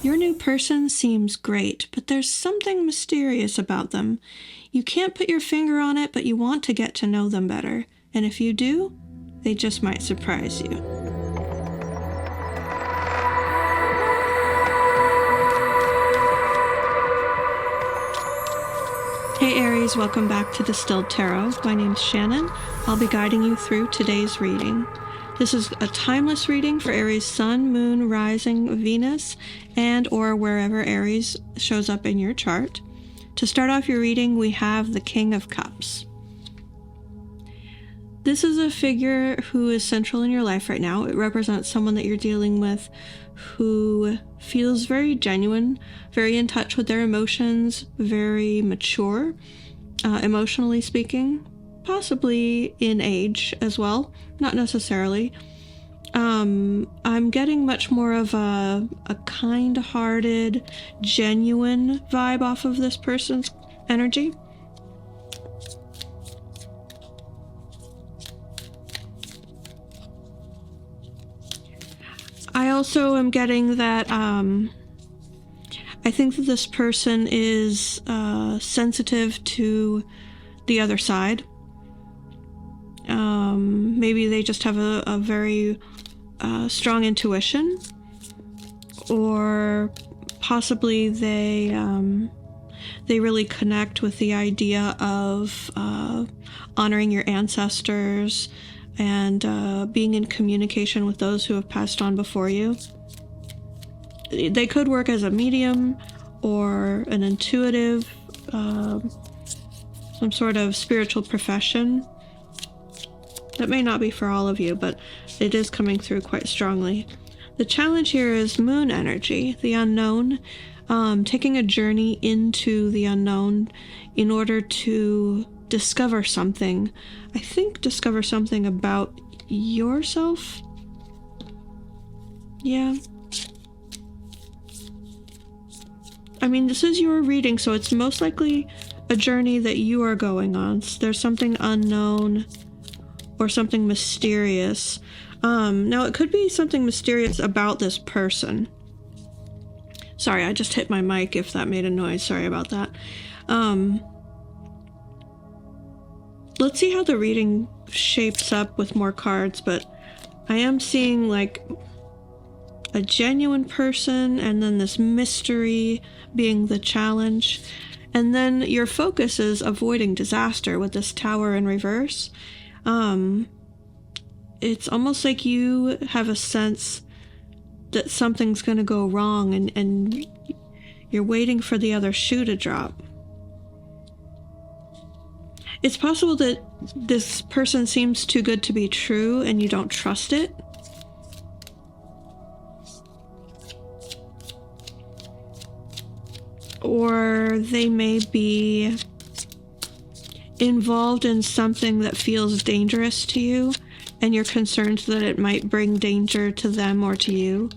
Your new person seems great, but there's something mysterious about them. You can't put your finger on it, but you want to get to know them better. And if you do, they just might surprise you. Hey Aries, welcome back to Distilled Tarot. My name's Shannon. I'll be guiding you through today's reading. This is a timeless reading for Aries Sun, Moon, Rising, Venus, and or wherever Aries shows up in your chart. To start off your reading, we have the King of Cups. This is a figure who is central in your life right now. It represents someone that you're dealing with who feels very genuine, very in touch with their emotions, very mature, emotionally speaking, possibly in age as well, not necessarily. I'm getting much more of a kind-hearted, genuine vibe off of this person's energy. I also am getting that I think that this person is sensitive to the other side. Maybe they just have a very strong intuition, or possibly they really connect with the idea of honoring your ancestors and being in communication with those who have passed on before you. They could work as a medium or an intuitive, some sort of spiritual profession. That may not be for all of you, but it is coming through quite strongly. The challenge here is moon energy, the unknown, taking a journey into the unknown in order to discover something. I think discover something about yourself. Yeah. I mean, this is your reading, so it's most likely a journey that you are going on. There's something unknown or something mysterious. Now, it could be something mysterious about this person. Sorry, I just hit my mic if that made a noise. Sorry about that. Let's see how the reading shapes up with more cards, but I am seeing like a genuine person and then this mystery being the challenge. And then your focus is avoiding disaster with this Tower in reverse. It's almost like you have a sense that something's going to go wrong and you're waiting for the other shoe to drop. It's possible that this person seems too good to be true and you don't trust it. Or they may be involved in something that feels dangerous to you, and you're concerned that it might bring danger to them or to you.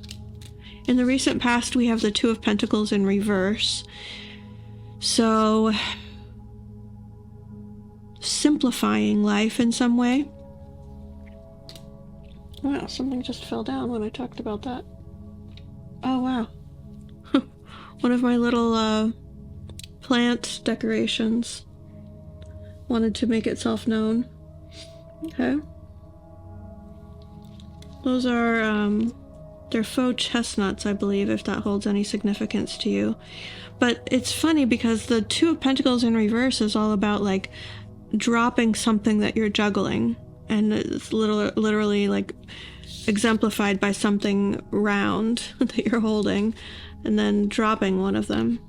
In the recent past, we have the Two of Pentacles in reverse. So, simplifying life in some way. Wow, something just fell down when I talked about that. Oh, wow. One of my little plant decorations wanted to make itself known. Okay. Those are, they're faux chestnuts, I believe, if that holds any significance to you. But it's funny because the Two of Pentacles in reverse is all about, like, dropping something that you're juggling. And it's literally, like, exemplified by something round that you're holding, and then dropping one of them.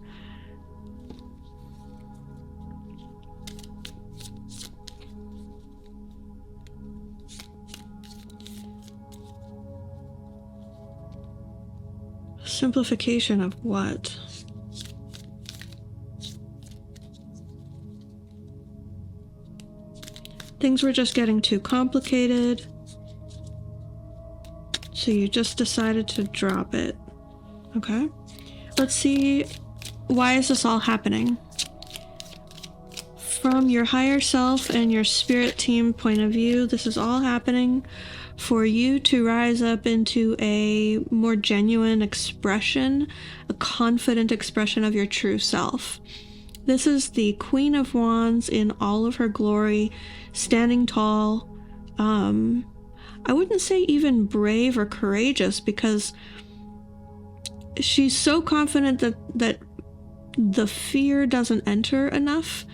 Simplification of what? Things were just getting too complicated, so you just decided to drop it. Okay, let's see, why is this all happening? From your higher self and your spirit team point of view, this is all happening for you to rise up into a more genuine expression, a confident expression of your true self. This is the Queen of Wands in all of her glory, standing tall. I wouldn't say even brave or courageous, because she's so confident that the fear doesn't enter enough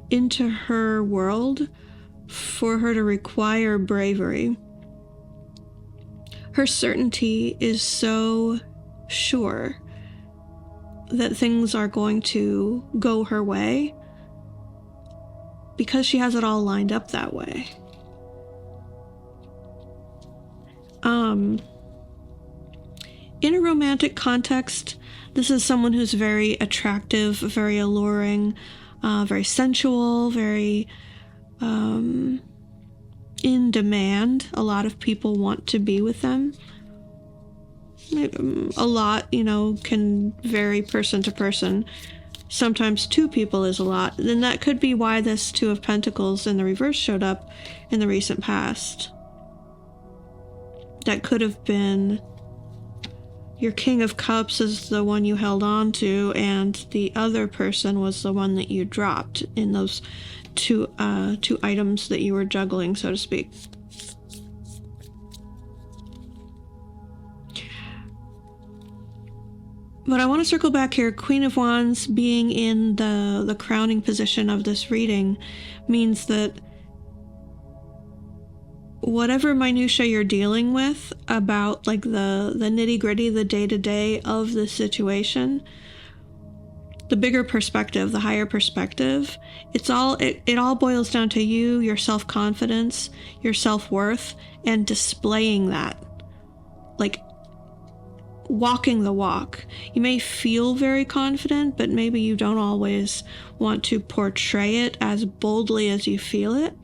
into her world for her to require bravery. Her certainty is so sure that things are going to go her way because she has it all lined up that way. In a romantic context, this is someone who's very attractive, very alluring, very sensual, very in demand. A lot of people want to be with them. A lot, can vary person to person. Sometimes 2 people is a lot. Then that could be why this 2 of Pentacles in the reverse showed up in the recent past. That could have been your King of Cups is the one you held on to, and the other person was the one that you dropped in those two items that you were juggling, so to speak. But I want to circle back here. Queen of Wands being in the crowning position of this reading means that whatever minutia you're dealing with about like the nitty-gritty, the day-to-day of the situation, the bigger perspective, the higher perspective, it all boils down to you, your self-confidence, your self-worth, and displaying that. Like walking the walk. You may feel very confident, but maybe you don't always want to portray it as boldly as you feel it.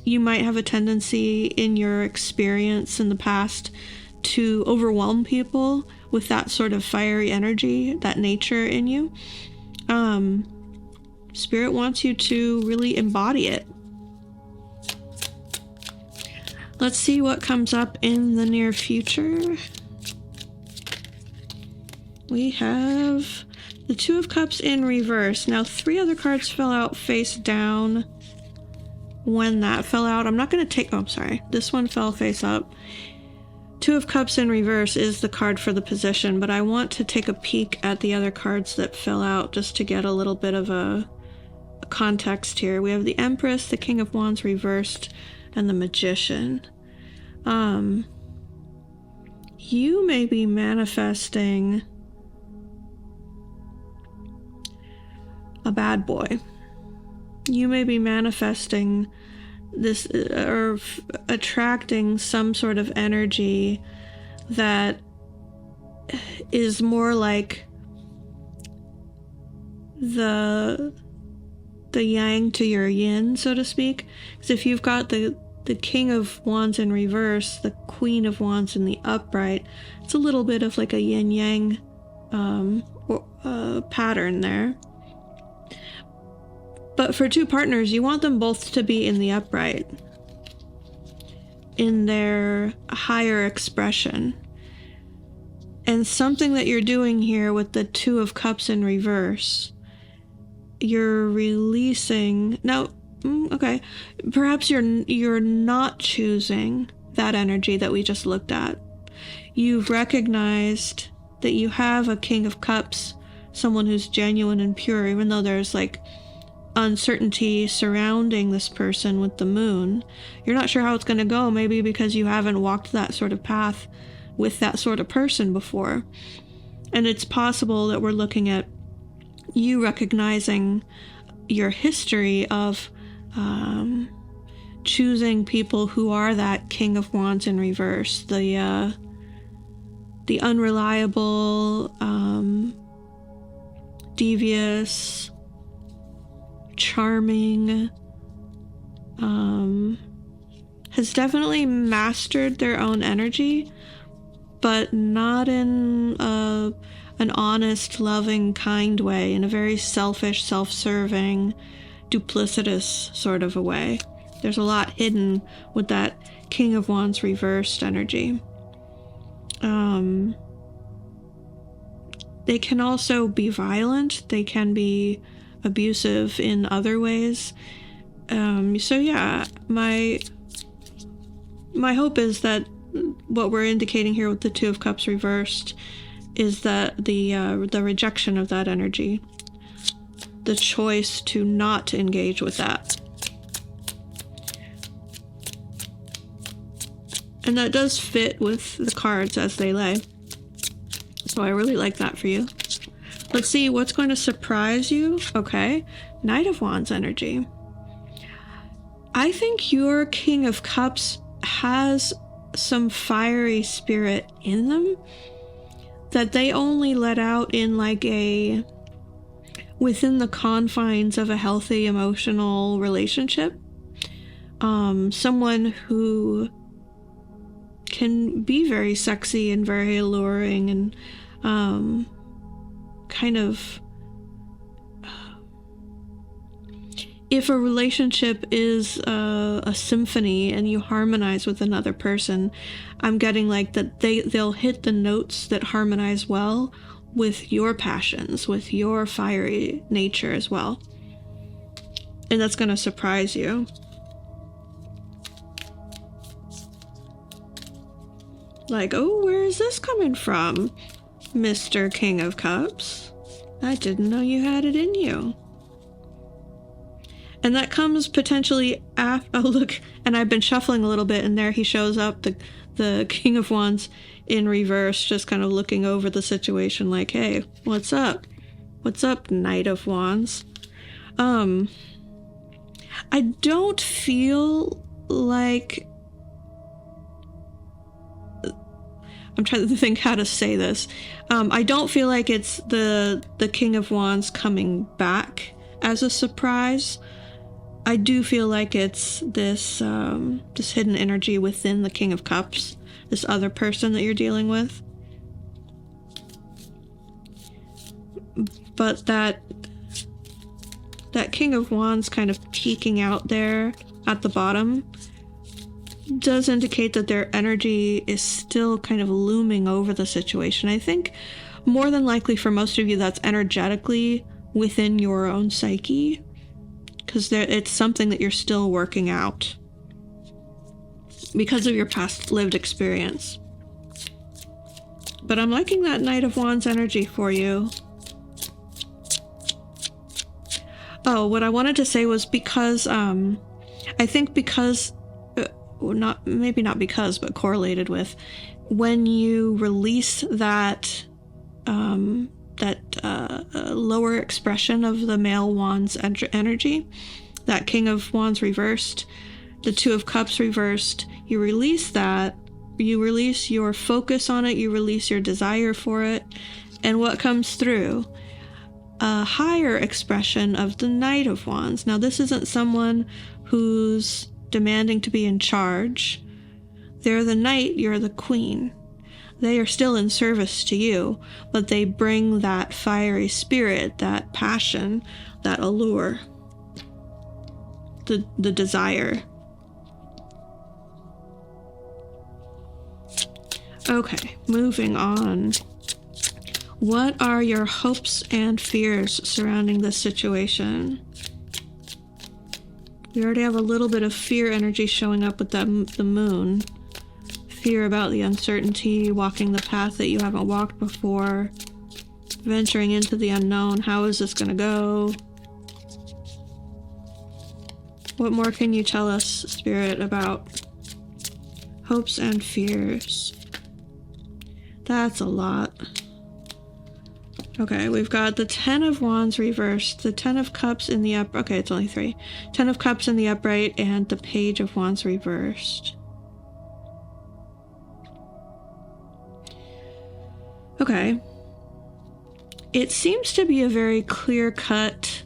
You might have a tendency in your experience in the past to overwhelm people with that sort of fiery energy, that nature in you. Spirit wants you to really embody it. Let's see what comes up in the near future. We have the 2 of Cups in reverse. Now 3 other cards fell out face down when that fell out. I'm not going to take... Oh, I'm sorry. This one fell face up. 2 of Cups in reverse is the card for the position, but I want to take a peek at the other cards that fell out just to get a little bit of a context here. We have the Empress, the King of Wands reversed, and the Magician. You may be manifesting a bad boy. You may be manifesting this or attracting some sort of energy that is more like the yang to your yin, so to speak. Because if you've got the King of Wands in reverse, the Queen of Wands in the upright, it's a little bit of like a yin yang pattern there. But for 2 partners, you want them both to be in the upright, in their higher expression. And something that you're doing here with the 2 of Cups in reverse, you're releasing... Now, okay, perhaps you're not choosing that energy that we just looked at. You've recognized that you have a King of Cups, someone who's genuine and pure, even though there's like uncertainty surrounding this person with the moon. You're not sure how it's going to go, maybe because you haven't walked that sort of path with that sort of person before. And it's possible that we're looking at you recognizing your history of choosing people who are that King of Wands in reverse, the unreliable, devious, charming, has definitely mastered their own energy, but not in an honest, loving, kind way, in a very selfish, self-serving, duplicitous sort of a way. There's a lot hidden with that King of Wands reversed energy. They can also be violent. They can be abusive in other ways. So yeah, my hope is that what we're indicating here with the Two of Cups reversed is that the rejection of that energy, the choice to not engage with that. And that does fit with the cards as they lay. So I really like that for you. Let's see what's going to surprise you. Okay, Knight of Wands energy. I think your King of Cups has some fiery spirit in them that they only let out in like within the confines of a healthy emotional relationship. Someone who can be very sexy and very alluring and kind of, if a relationship is a symphony and you harmonize with another person, I'm getting like that they'll hit the notes that harmonize well with your passions, with your fiery nature as well. And that's going to surprise you. Like, oh, where is this coming from, Mr. King of Cups? I didn't know you had it in you. And that comes potentially after, oh look, and I've been shuffling a little bit, and there he shows up, the King of Wands in reverse, just kind of looking over the situation like, hey, what's up? What's up, Knight of Wands? I don't feel like, I'm trying to think how to say this. I don't feel like it's the King of Wands coming back as a surprise. I do feel like it's this hidden energy within the King of Cups, this other person that you're dealing with. But that King of Wands kind of peeking out there at the bottom does indicate that their energy is still kind of looming over the situation. I think more than likely for most of you that's energetically within your own psyche, because it's something that you're still working out because of your past lived experience. But I'm liking that Knight of Wands energy for you. Oh, what I wanted to say was because I think because maybe not because, but correlated with, when you release that lower expression of the male Wands energy, that King of Wands reversed, the Two of Cups reversed, you release that, you release your focus on it, you release your desire for it, and what comes through? A higher expression of the Knight of Wands. Now, this isn't someone who's demanding to be in charge. They're the knight, you're the queen. They are still in service to you, but they bring that fiery spirit, that passion, that allure, the desire. Okay, moving on. What are your hopes and fears surrounding this situation? We already have a little bit of fear energy showing up with the moon. Fear about the uncertainty, walking the path that you haven't walked before, venturing into the unknown. How is this going to go? What more can you tell us, Spirit, about hopes and fears? That's a lot. Okay, we've got the Ten of Wands reversed, the Ten of Cups in the upright. Okay, it's only 3. Ten of Cups in the upright, and the Page of Wands reversed. Okay. It seems to be a very clear-cut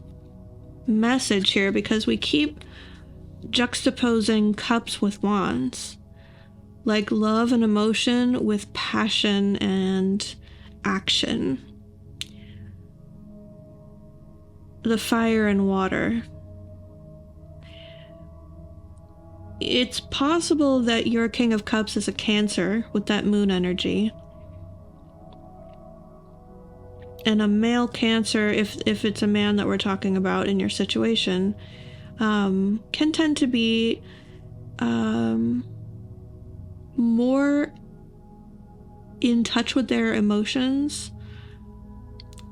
message here, because we keep juxtaposing cups with wands. Like love and emotion with passion and action. The fire and water. it's possible that your King of Cups is a Cancer with that moon energy. And a male Cancer, if it's a man that we're talking about in your situation, can tend to be more in touch with their emotions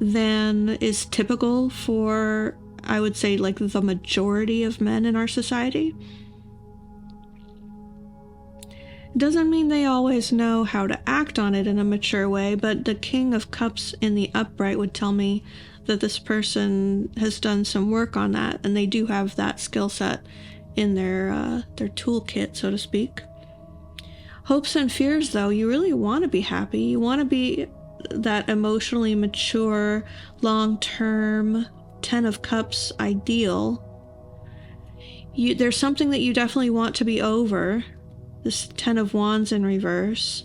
than is typical for, I would say, like the majority of men in our society. Doesn't mean they always know how to act on it in a mature way, but the King of Cups in the upright would tell me that this person has done some work on that, and they do have that skill set in their toolkit, so to speak. Hopes and fears, though, you really want to be happy. You want to be that emotionally mature, long-term Ten of Cups ideal. There's something that you definitely want to be over. This Ten of Wands in reverse.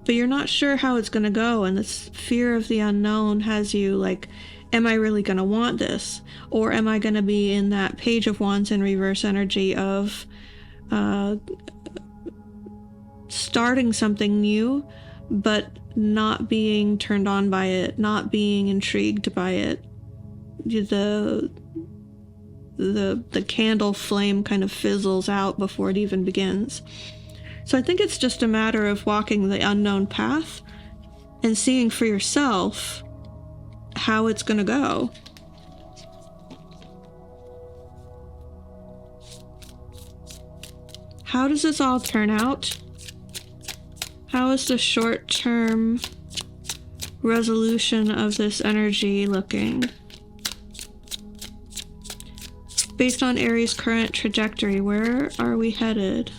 But you're not sure how it's going to go, and this fear of the unknown has you like, am I really going to want this? Or am I going to be in that Page of Wands in reverse energy of starting something new, but not being turned on by it, not being intrigued by it? The candle flame kind of fizzles out before it even begins. So I think it's just a matter of walking the unknown path and seeing for yourself how it's going to go. How does this all turn out? How is the short-term resolution of this energy looking? Based on Aries' current trajectory, where are we headed?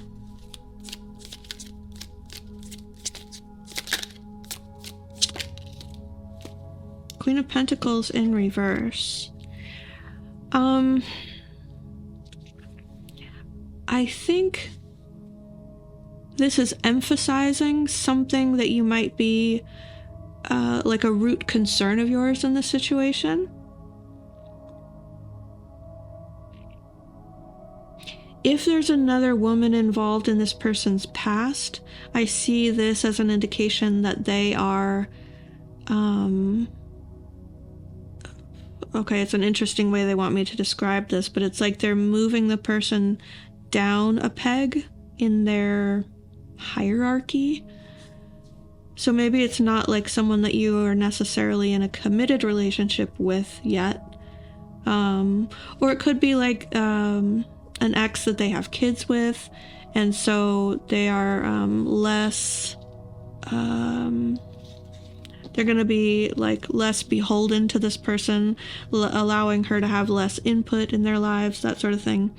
Queen of Pentacles in reverse. I think this is emphasizing something that you might be like a root concern of yours in this situation. If there's another woman involved in this person's past, I see this as an indication that they are, okay, it's an interesting way they want me to describe this, but it's like they're moving the person down a peg in their hierarchy. So maybe it's not like someone that you are necessarily in a committed relationship with yet. Or it could be like, an ex that they have kids with, and so they are less they're going to be like less beholden to this person, allowing her to have less input in their lives, that sort of thing.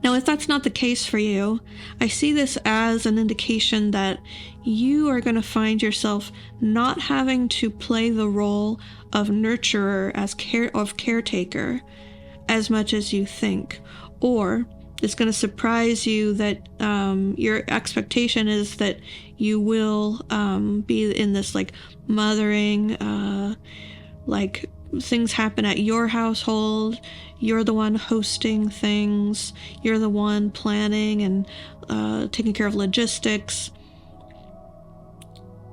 Now, if that's not the case for you, I see this as an indication that you are going to find yourself not having to play the role of nurturer of caretaker as much as you think. Or it's going to surprise you that your expectation is that you will be in this like mothering, like things happen at your household. You're the one hosting things. You're the one planning and taking care of logistics.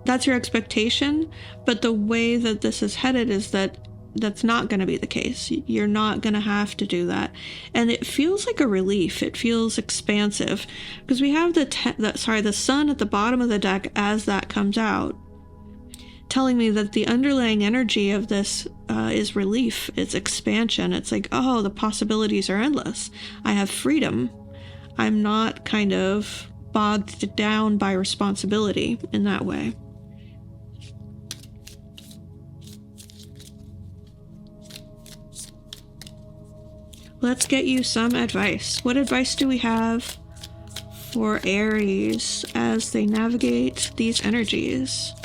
That's your expectation. But the way that this is headed is that that's not going to be the case. You're not going to have to do that. And it feels like a relief. It feels expansive because we have the sun at the bottom of the deck as that comes out, telling me that the underlying energy of this is relief. It's expansion. It's like, oh, the possibilities are endless. I have freedom. I'm not kind of bogged down by responsibility in that way. Let's get you some advice. What advice do we have for Aries as they navigate these energies?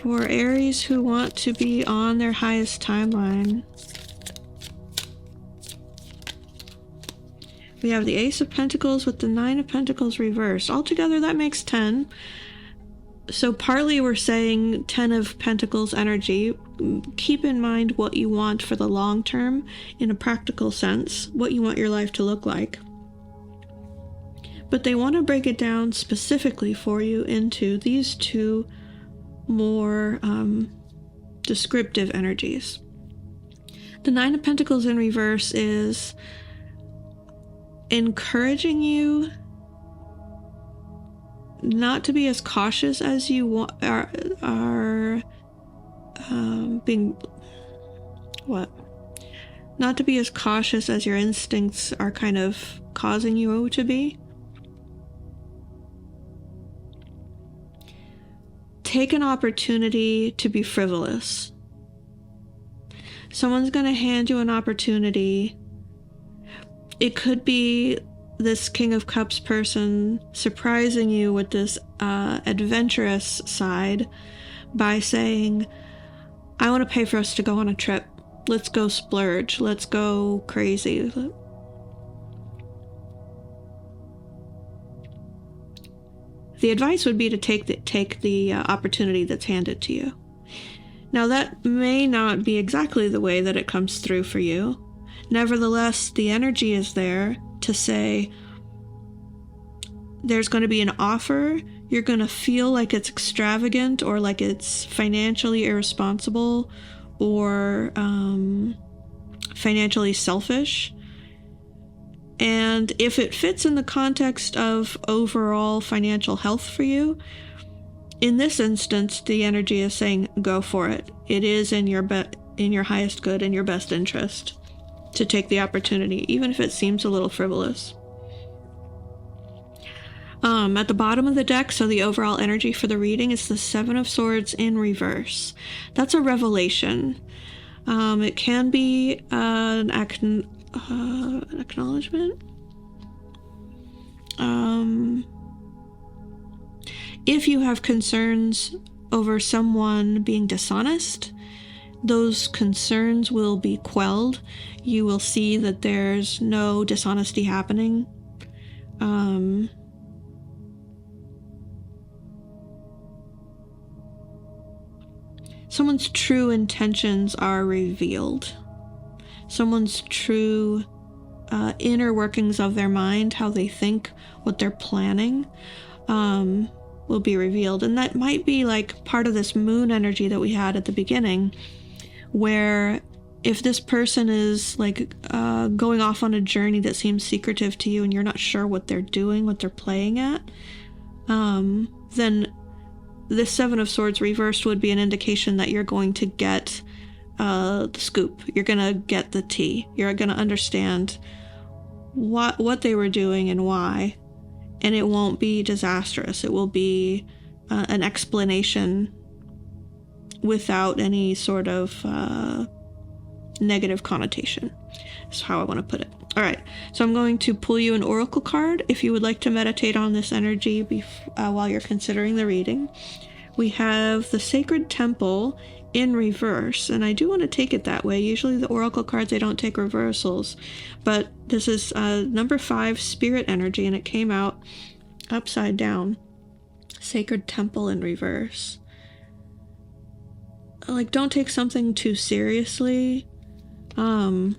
For Aries who want to be on their highest timeline, we have the Ace of Pentacles with the Nine of Pentacles reversed. Altogether, that makes 10. So partly we're saying 10 of Pentacles energy. Keep in mind what you want for the long term in a practical sense, what you want your life to look like. But they want to break it down specifically for you into these two more descriptive energies. The Nine of Pentacles in reverse is encouraging you not to be as cautious as you are being not to be as cautious as your instincts are kind of causing you to be. Take an opportunity to be frivolous. Someone's going to hand you an opportunity. It could be this King of Cups person surprising you with this adventurous side by saying, I want to pay for us to go on a trip. Let's go splurge. Let's go crazy. The advice would be to take the opportunity that's handed to you. Now, that may not be exactly the way that it comes through for you. Nevertheless, the energy is there to say there's going to be an offer. You're going to feel like it's extravagant or like it's financially irresponsible or financially selfish. And if it fits in the context of overall financial health for you, in this instance, the energy is saying, go for it. It is in your highest good and your best interest to take the opportunity, even if it seems a little frivolous. At the bottom of the deck, so the overall energy for the reading is the Seven of Swords in reverse. That's a revelation. It can be an acknowledgement. If you have concerns over someone being dishonest, those concerns will be quelled. You will see that there's no dishonesty happening. Someone's true intentions are revealed. Someone's true inner workings of their mind, how they think, what they're planning, will be revealed. And that might be like part of this moon energy that we had at the beginning, where if this person is like going off on a journey that seems secretive to you and you're not sure what they're doing, what they're playing at, then this Seven of Swords reversed would be an indication that you're going to get the scoop. You're going to get the tea. You're going to understand what they were doing and why. And it won't be disastrous. It will be an explanation without any sort of negative connotation. That's how I want to put it. All right, so I'm going to pull you an oracle card if you would like to meditate on this energy while you're considering the reading. We have the Sacred Temple in reverse, and I do want to take it that way. Usually the oracle cards, they don't take reversals, but this is number 5 spirit energy, and it came out upside down. Sacred Temple in reverse. Like, don't take something too seriously. I'm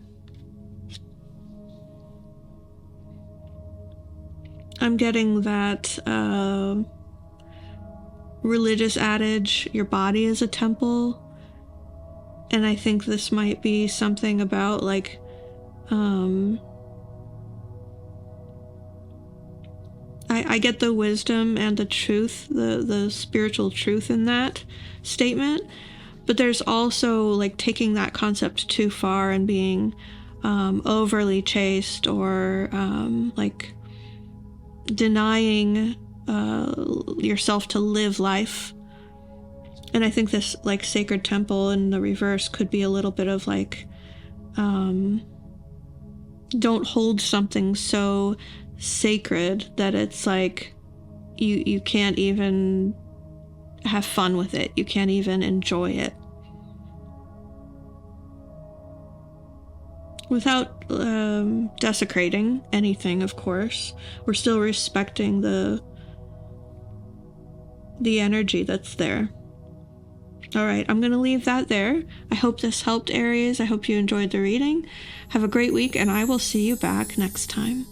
getting that religious adage, your body is a temple. And I think this might be something about like I get the wisdom and the truth, the spiritual truth in that statement, but there's also like taking that concept too far and being overly chaste or like denying yourself to live life. And I think this like Sacred Temple in the reverse could be a little bit of like don't hold something so sacred that it's like you can't even have fun with it. You can't even enjoy it. Without desecrating anything, of course. We're still respecting the the energy that's there. All right, I'm going to leave that there. I hope this helped, Aries. I hope you enjoyed the reading. Have a great week, and I will see you back next time.